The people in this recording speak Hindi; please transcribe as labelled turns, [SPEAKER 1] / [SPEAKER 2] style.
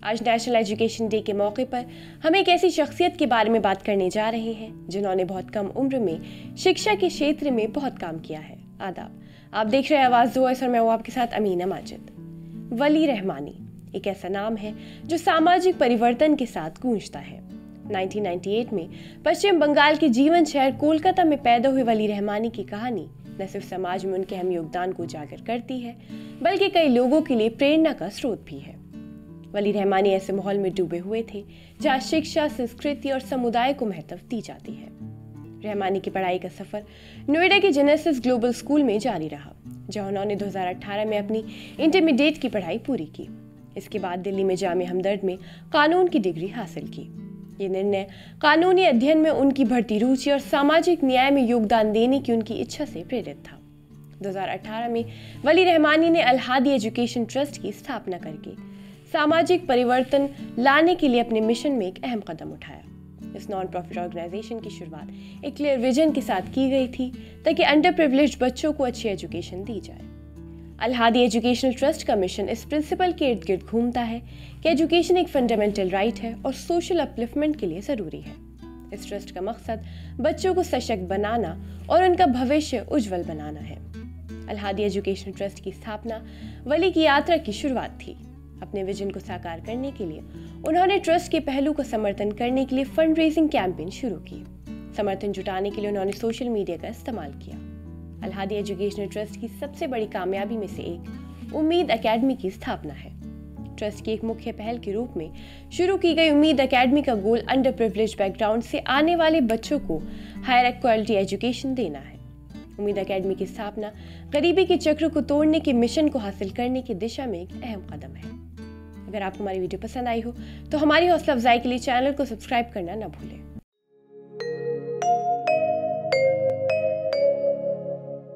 [SPEAKER 1] आज नेशनल एजुकेशन डे के मौके पर हम एक ऐसी शख्सियत के बारे में बात करने जा रहे हैं जिन्होंने बहुत कम उम्र में शिक्षा के क्षेत्र में बहुत काम किया है। आदाब, आप देख रहे हैं आवाज़ वॉइस और मैं हूँ आपके साथ अमीना माजिद। वली रहमानी एक ऐसा नाम है जो सामाजिक परिवर्तन के साथ गूंजता है। 1998 में पश्चिम बंगाल के जीवन शहर कोलकाता में पैदा हुए वली रहमानी की कहानी न सिर्फ समाज में उनके अहम योगदान को उजागर करती है बल्कि कई लोगों के लिए प्रेरणा का स्रोत भी है। वली रहमानी ऐसे माहौल में डूबे हुए थे जहाँ शिक्षा, संस्कृति और समुदाय को महत्व दी जाती है। रहमानी की पढ़ाई का सफर नोएडा के जेनेसिस ग्लोबल स्कूल में जारी रहा, जहाँ उन्होंने 2018 में अपनी इंटरमीडिएट की पढ़ाई पूरी की। इसके बाद दिल्ली में जामिया हमदर्द में कानून की डिग्री हासिल की। ये निर्णय कानूनी अध्ययन में उनकी बढ़ती रुचि और सामाजिक न्याय में योगदान देने की उनकी इच्छा से प्रेरित था। 2018 में वली रहमानी ने अल हादी एजुकेशन ट्रस्ट की स्थापना करके सामाजिक परिवर्तन लाने के लिए अपने मिशन में एक अहम कदम उठाया। इस नॉन प्रॉफिट ऑर्गेनाइजेशन की शुरुआत एक क्लियर विजन के साथ की गई थी ताकि अंडर प्रिविलेज्ड बच्चों को अच्छी एजुकेशन दी जाए। अल हादी एजुकेशनल ट्रस्ट का मिशन इस प्रिंसिपल के इर्द गिर्द घूमता है कि एजुकेशन एक फंडामेंटल राइट है और सोशल अपलिफ्टमेंट के लिए ज़रूरी है। इस ट्रस्ट का मकसद बच्चों को सशक्त बनाना और उनका भविष्य उज्जवल बनाना है। अल हादी एजुकेशन ट्रस्ट की स्थापना वली की यात्रा की शुरुआत थी। अपने विजन को साकार करने के लिए उन्होंने ट्रस्ट के पहलू को समर्थन करने के लिए फंड रेजिंग कैंपेन शुरू की। समर्थन जुटाने के लिए उन्होंने सोशल मीडिया का इस्तेमाल किया। अल हादी एजुकेशनल ट्रस्ट की सबसे बड़ी कामयाबी में से एक उम्मीद एकेडमी की स्थापना है। ट्रस्ट की एक मुख्य पहल के रूप में शुरू की गई उम्मीद एकेडमी का गोल अंडर प्रिविलेज्ड बैकग्राउंड से आने वाले बच्चों को हायर क्वालिटी एजुकेशन देना है। उम्मीद एकेडमी की स्थापना गरीबी के चक्र को तोड़ने के मिशन को हासिल करने की दिशा में एक अहम कदम है। अगर आपको हमारी वीडियो पसंद आई हो तो हमारी हौसला अफजाई के लिए चैनल को सब्सक्राइब करना न भूलें।